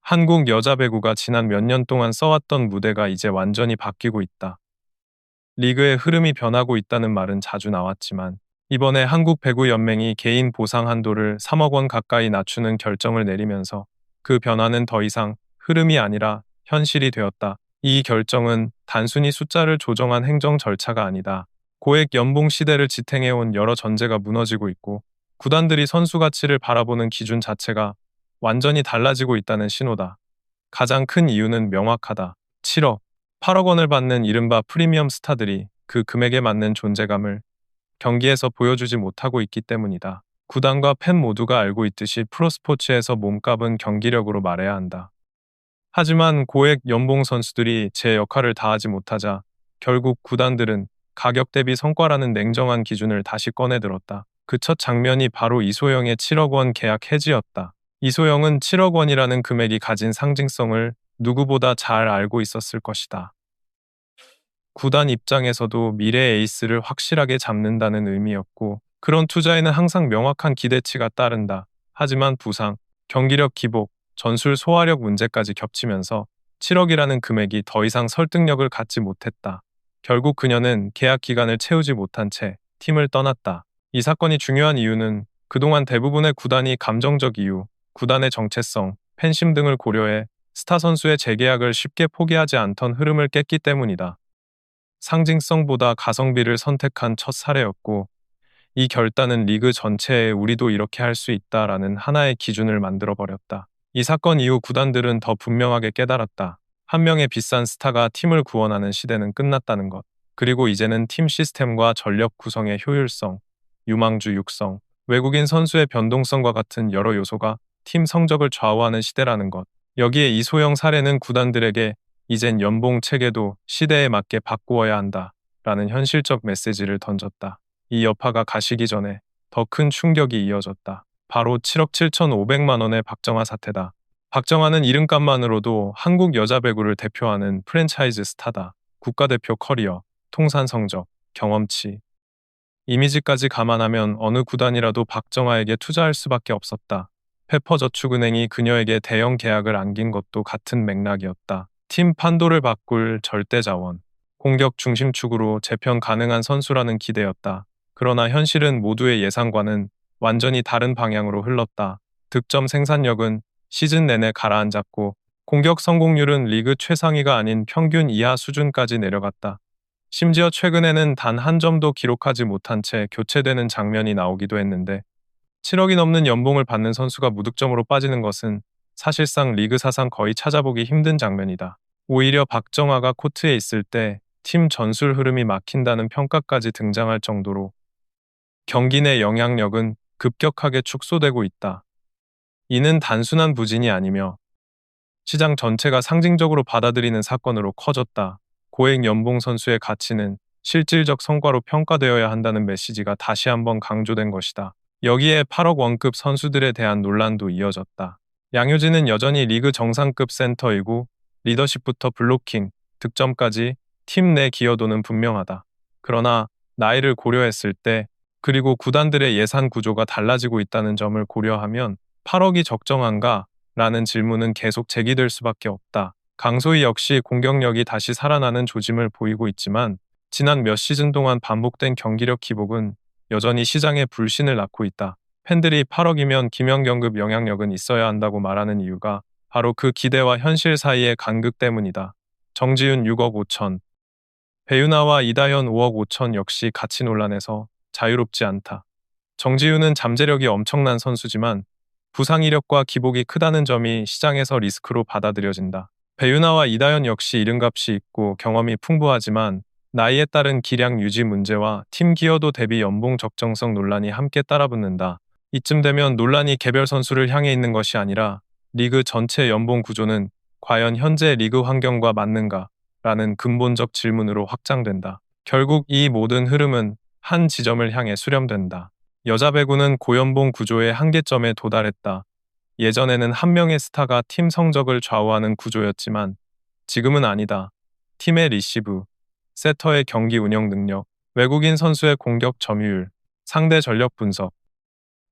한국 여자 배구가 지난 몇 년 동안 써왔던 무대가 이제 완전히 바뀌고 있다. 리그의 흐름이 변하고 있다는 말은 자주 나왔지만 이번에 한국 배구 연맹이 개인 보상 한도를 3억 원 가까이 낮추는 결정을 내리면서 그 변화는 더 이상 흐름이 아니라 현실이 되었다. 이 결정은 단순히 숫자를 조정한 행정 절차가 아니다. 고액 연봉 시대를 지탱해온 여러 전제가 무너지고 있고 구단들이 선수 가치를 바라보는 기준 자체가 완전히 달라지고 있다는 신호다. 가장 큰 이유는 명확하다. 7억, 8억 원을 받는 이른바 프리미엄 스타들이 그 금액에 맞는 존재감을 경기에서 보여주지 못하고 있기 때문이다. 구단과 팬 모두가 알고 있듯이 프로스포츠에서 몸값은 경기력으로 말해야 한다. 하지만 고액 연봉 선수들이 제 역할을 다하지 못하자 결국 구단들은 가격 대비 성과라는 냉정한 기준을 다시 꺼내들었다. 그 첫 장면이 바로 이소영의 7억 원 계약 해지였다. 이소영은 7억 원이라는 금액이 가진 상징성을 누구보다 잘 알고 있었을 것이다. 구단 입장에서도 미래 에이스를 확실하게 잡는다는 의미였고, 그런 투자에는 항상 명확한 기대치가 따른다. 하지만 부상, 경기력 기복, 전술 소화력 문제까지 겹치면서 7억이라는 금액이 더 이상 설득력을 갖지 못했다. 결국 그녀는 계약 기간을 채우지 못한 채 팀을 떠났다. 이 사건이 중요한 이유는 그동안 대부분의 구단이 감정적 이유, 구단의 정체성, 팬심 등을 고려해 스타 선수의 재계약을 쉽게 포기하지 않던 흐름을 깼기 때문이다. 상징성보다 가성비를 선택한 첫 사례였고, 이 결단은 리그 전체에 우리도 이렇게 할 수 있다라는 하나의 기준을 만들어버렸다. 이 사건 이후 구단들은 더 분명하게 깨달았다. 한 명의 비싼 스타가 팀을 구원하는 시대는 끝났다는 것. 그리고 이제는 팀 시스템과 전력 구성의 효율성, 유망주 육성, 외국인 선수의 변동성과 같은 여러 요소가 팀 성적을 좌우하는 시대라는 것. 여기에 이소영 사례는 구단들에게 이젠 연봉 체계도 시대에 맞게 바꾸어야 한다 라는 현실적 메시지를 던졌다. 이 여파가 가시기 전에 더 큰 충격이 이어졌다. 바로 7억 7,500만 원의 박정아 사태다. 박정아는 이름값만으로도 한국 여자 배구를 대표하는 프랜차이즈 스타다. 국가대표 커리어, 통산 성적, 경험치, 이미지까지 감안하면 어느 구단이라도 박정아에게 투자할 수밖에 없었다. 페퍼저축은행이 그녀에게 대형 계약을 안긴 것도 같은 맥락이었다. 팀 판도를 바꿀 절대자원, 공격 중심축으로 재편 가능한 선수라는 기대였다. 그러나 현실은 모두의 예상과는 완전히 다른 방향으로 흘렀다. 득점 생산력은 시즌 내내 가라앉았고, 공격 성공률은 리그 최상위가 아닌 평균 이하 수준까지 내려갔다. 심지어 최근에는 단 한 점도 기록하지 못한 채 교체되는 장면이 나오기도 했는데, 7억이 넘는 연봉을 받는 선수가 무득점으로 빠지는 것은 사실상 리그 사상 거의 찾아보기 힘든 장면이다. 오히려 박정아가 코트에 있을 때 팀 전술 흐름이 막힌다는 평가까지 등장할 정도로 경기 내 영향력은 급격하게 축소되고 있다. 이는 단순한 부진이 아니며 시장 전체가 상징적으로 받아들이는 사건으로 커졌다. 고액 연봉 선수의 가치는 실질적 성과로 평가되어야 한다는 메시지가 다시 한번 강조된 것이다. 여기에 8억 원급 선수들에 대한 논란도 이어졌다. 양효진은 여전히 리그 정상급 센터이고 리더십부터 블로킹, 득점까지 팀 내 기여도는 분명하다. 그러나 나이를 고려했을 때 그리고 구단들의 예산 구조가 달라지고 있다는 점을 고려하면 8억이 적정한가? 라는 질문은 계속 제기될 수밖에 없다. 강소희 역시 공격력이 다시 살아나는 조짐을 보이고 있지만 지난 몇 시즌 동안 반복된 경기력 기복은 여전히 시장에 불신을 낳고 있다. 팬들이 8억이면 김연경급 영향력은 있어야 한다고 말하는 이유가 바로 그 기대와 현실 사이의 간극 때문이다. 정지훈 6억 5천, 배유나와 이다현 5억 5천 역시 가치 논란에서 자유롭지 않다. 정지훈은 잠재력이 엄청난 선수지만 부상 이력과 기복이 크다는 점이 시장에서 리스크로 받아들여진다. 배유나와 이다현 역시 이름값이 있고 경험이 풍부하지만 나이에 따른 기량 유지 문제와 팀 기여도 대비 연봉 적정성 논란이 함께 따라붙는다. 이쯤 되면 논란이 개별 선수를 향해 있는 것이 아니라 리그 전체 연봉 구조는 과연 현재 리그 환경과 맞는가? 라는 근본적 질문으로 확장된다. 결국 이 모든 흐름은 한 지점을 향해 수렴된다. 여자 배구는 고연봉 구조의 한계점에 도달했다. 예전에는 한 명의 스타가 팀 성적을 좌우하는 구조였지만 지금은 아니다. 팀의 리시브, 세터의 경기 운영 능력, 외국인 선수의 공격 점유율, 상대 전력 분석,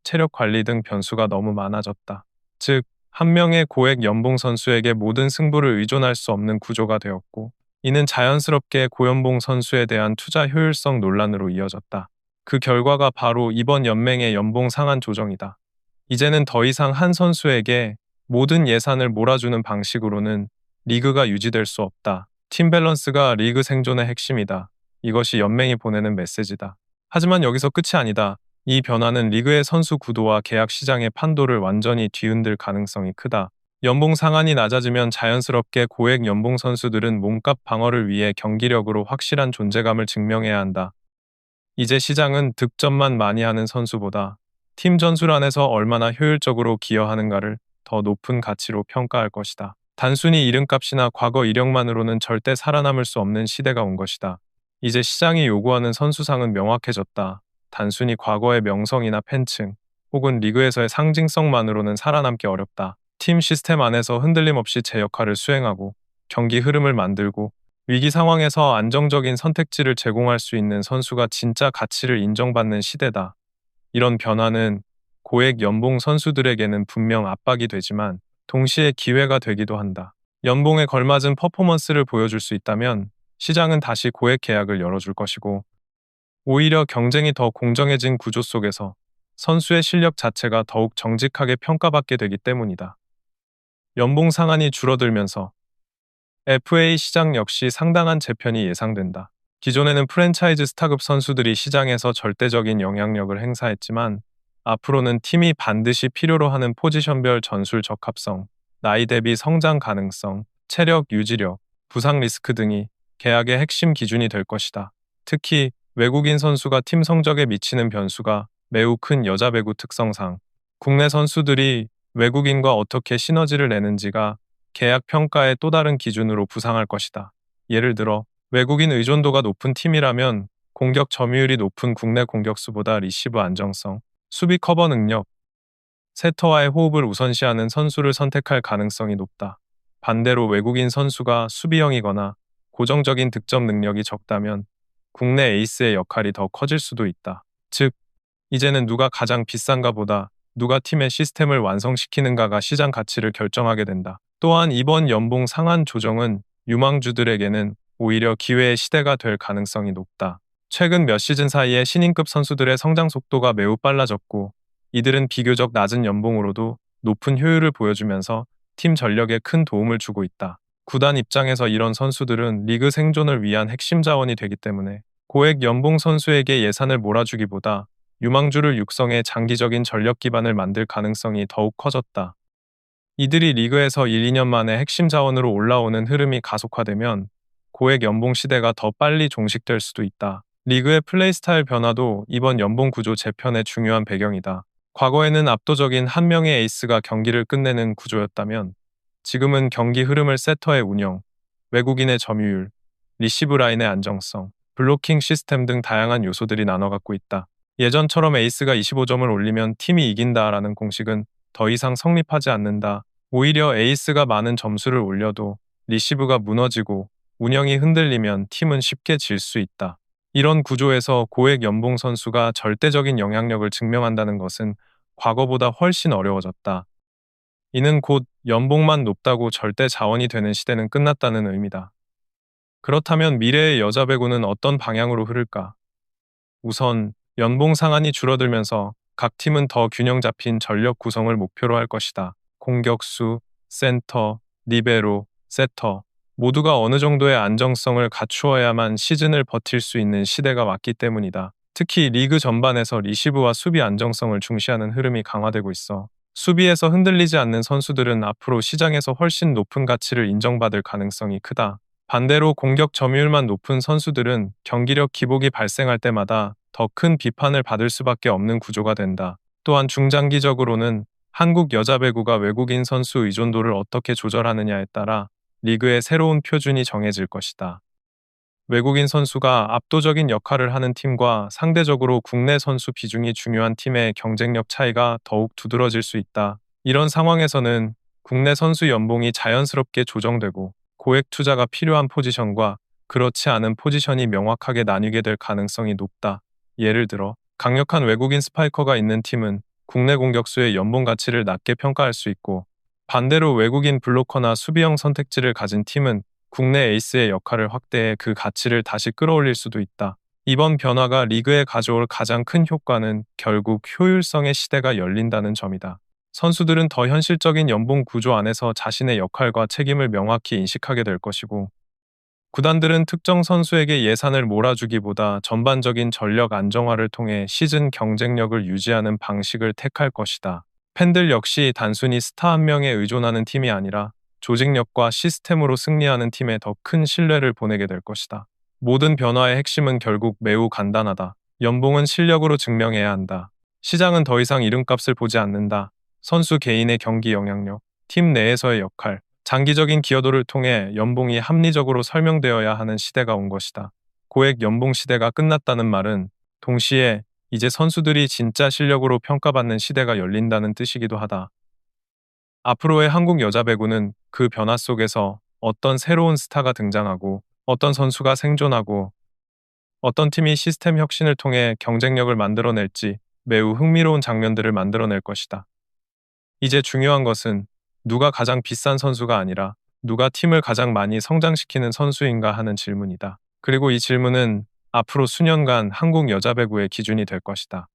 체력 관리 등 변수가 너무 많아졌다. 즉, 한 명의 고액 연봉 선수에게 모든 승부를 의존할 수 없는 구조가 되었고, 이는 자연스럽게 고연봉 선수에 대한 투자 효율성 논란으로 이어졌다. 그 결과가 바로 이번 연맹의 연봉 상한 조정이다. 이제는 더 이상 한 선수에게 모든 예산을 몰아주는 방식으로는 리그가 유지될 수 없다. 팀 밸런스가 리그 생존의 핵심이다. 이것이 연맹이 보내는 메시지다. 하지만 여기서 끝이 아니다. 이 변화는 리그의 선수 구도와 계약 시장의 판도를 완전히 뒤흔들 가능성이 크다. 연봉 상한이 낮아지면 자연스럽게 고액 연봉 선수들은 몸값 방어를 위해 경기력으로 확실한 존재감을 증명해야 한다. 이제 시장은 득점만 많이 하는 선수보다 팀 전술 안에서 얼마나 효율적으로 기여하는가를 더 높은 가치로 평가할 것이다. 단순히 이름값이나 과거 이력만으로는 절대 살아남을 수 없는 시대가 온 것이다. 이제 시장이 요구하는 선수상은 명확해졌다. 단순히 과거의 명성이나 팬층, 혹은 리그에서의 상징성만으로는 살아남기 어렵다. 팀 시스템 안에서 흔들림 없이 제 역할을 수행하고 경기 흐름을 만들고 위기 상황에서 안정적인 선택지를 제공할 수 있는 선수가 진짜 가치를 인정받는 시대다. 이런 변화는 고액 연봉 선수들에게는 분명 압박이 되지만 동시에 기회가 되기도 한다. 연봉에 걸맞은 퍼포먼스를 보여줄 수 있다면 시장은 다시 고액 계약을 열어줄 것이고, 오히려 경쟁이 더 공정해진 구조 속에서 선수의 실력 자체가 더욱 정직하게 평가받게 되기 때문이다. 연봉 상한이 줄어들면서 FA 시장 역시 상당한 재편이 예상된다. 기존에는 프랜차이즈 스타급 선수들이 시장에서 절대적인 영향력을 행사했지만, 앞으로는 팀이 반드시 필요로 하는 포지션별 전술 적합성, 나이 대비 성장 가능성, 체력 유지력, 부상 리스크 등이 계약의 핵심 기준이 될 것이다. 특히 외국인 선수가 팀 성적에 미치는 변수가 매우 큰 여자 배구 특성상 국내 선수들이 외국인과 어떻게 시너지를 내는지가 계약 평가의 또 다른 기준으로 부상할 것이다. 예를 들어 외국인 의존도가 높은 팀이라면 공격 점유율이 높은 국내 공격수보다 리시브 안정성, 수비 커버 능력, 세터와의 호흡을 우선시하는 선수를 선택할 가능성이 높다. 반대로 외국인 선수가 수비형이거나 고정적인 득점 능력이 적다면 국내 에이스의 역할이 더 커질 수도 있다. 즉, 이제는 누가 가장 비싼가 보다 누가 팀의 시스템을 완성시키는가가 시장 가치를 결정하게 된다. 또한 이번 연봉 상한 조정은 유망주들에게는 오히려 기회의 시대가 될 가능성이 높다. 최근 몇 시즌 사이에 신인급 선수들의 성장 속도가 매우 빨라졌고, 이들은 비교적 낮은 연봉으로도 높은 효율을 보여주면서 팀 전력에 큰 도움을 주고 있다. 구단 입장에서 이런 선수들은 리그 생존을 위한 핵심 자원이 되기 때문에 고액 연봉 선수에게 예산을 몰아주기보다 유망주를 육성해 장기적인 전력 기반을 만들 가능성이 더욱 커졌다. 이들이 리그에서 1, 2년 만에 핵심 자원으로 올라오는 흐름이 가속화되면 고액 연봉 시대가 더 빨리 종식될 수도 있다. 리그의 플레이 스타일 변화도 이번 연봉 구조 재편의 중요한 배경이다. 과거에는 압도적인 한 명의 에이스가 경기를 끝내는 구조였다면, 지금은 경기 흐름을 세터의 운영, 외국인의 점유율, 리시브 라인의 안정성, 블로킹 시스템 등 다양한 요소들이 나눠 갖고 있다. 예전처럼 에이스가 25점을 올리면 팀이 이긴다라는 공식은 더 이상 성립하지 않는다. 오히려 에이스가 많은 점수를 올려도 리시브가 무너지고 운영이 흔들리면 팀은 쉽게 질 수 있다. 이런 구조에서 고액 연봉 선수가 절대적인 영향력을 증명한다는 것은 과거보다 훨씬 어려워졌다. 이는 곧 연봉만 높다고 절대 자원이 되는 시대는 끝났다는 의미다. 그렇다면 미래의 여자 배구는 어떤 방향으로 흐를까? 우선 연봉 상한이 줄어들면서 각 팀은 더 균형 잡힌 전력 구성을 목표로 할 것이다. 공격수, 센터, 리베로, 세터 모두가 어느 정도의 안정성을 갖추어야만 시즌을 버틸 수 있는 시대가 왔기 때문이다. 특히 리그 전반에서 리시브와 수비 안정성을 중시하는 흐름이 강화되고 있어 수비에서 흔들리지 않는 선수들은 앞으로 시장에서 훨씬 높은 가치를 인정받을 가능성이 크다. 반대로 공격 점유율만 높은 선수들은 경기력 기복이 발생할 때마다 더 큰 비판을 받을 수밖에 없는 구조가 된다. 또한 중장기적으로는 한국 여자 배구가 외국인 선수 의존도를 어떻게 조절하느냐에 따라 리그의 새로운 표준이 정해질 것이다. 외국인 선수가 압도적인 역할을 하는 팀과 상대적으로 국내 선수 비중이 중요한 팀의 경쟁력 차이가 더욱 두드러질 수 있다. 이런 상황에서는 국내 선수 연봉이 자연스럽게 조정되고 고액 투자가 필요한 포지션과 그렇지 않은 포지션이 명확하게 나뉘게 될 가능성이 높다. 예를 들어 강력한 외국인 스파이커가 있는 팀은 국내 공격수의 연봉 가치를 낮게 평가할 수 있고, 반대로 외국인 블로커나 수비형 선택지를 가진 팀은 국내 에이스의 역할을 확대해 그 가치를 다시 끌어올릴 수도 있다. 이번 변화가 리그에 가져올 가장 큰 효과는 결국 효율성의 시대가 열린다는 점이다. 선수들은 더 현실적인 연봉 구조 안에서 자신의 역할과 책임을 명확히 인식하게 될 것이고, 구단들은 특정 선수에게 예산을 몰아주기보다 전반적인 전력 안정화를 통해 시즌 경쟁력을 유지하는 방식을 택할 것이다. 팬들 역시 단순히 스타 한 명에 의존하는 팀이 아니라 조직력과 시스템으로 승리하는 팀에 더 큰 신뢰를 보내게 될 것이다. 모든 변화의 핵심은 결국 매우 간단하다. 연봉은 실력으로 증명해야 한다. 시장은 더 이상 이름값을 보지 않는다. 선수 개인의 경기 영향력, 팀 내에서의 역할, 장기적인 기여도를 통해 연봉이 합리적으로 설명되어야 하는 시대가 온 것이다. 고액 연봉 시대가 끝났다는 말은 동시에 이제 선수들이 진짜 실력으로 평가받는 시대가 열린다는 뜻이기도 하다. 앞으로의 한국 여자 배구는 그 변화 속에서 어떤 새로운 스타가 등장하고, 어떤 선수가 생존하고, 어떤 팀이 시스템 혁신을 통해 경쟁력을 만들어낼지 매우 흥미로운 장면들을 만들어낼 것이다. 이제 중요한 것은 누가 가장 비싼 선수가 아니라 누가 팀을 가장 많이 성장시키는 선수인가 하는 질문이다. 그리고 이 질문은 앞으로 수년간 한국 여자 배구의 기준이 될 것이다.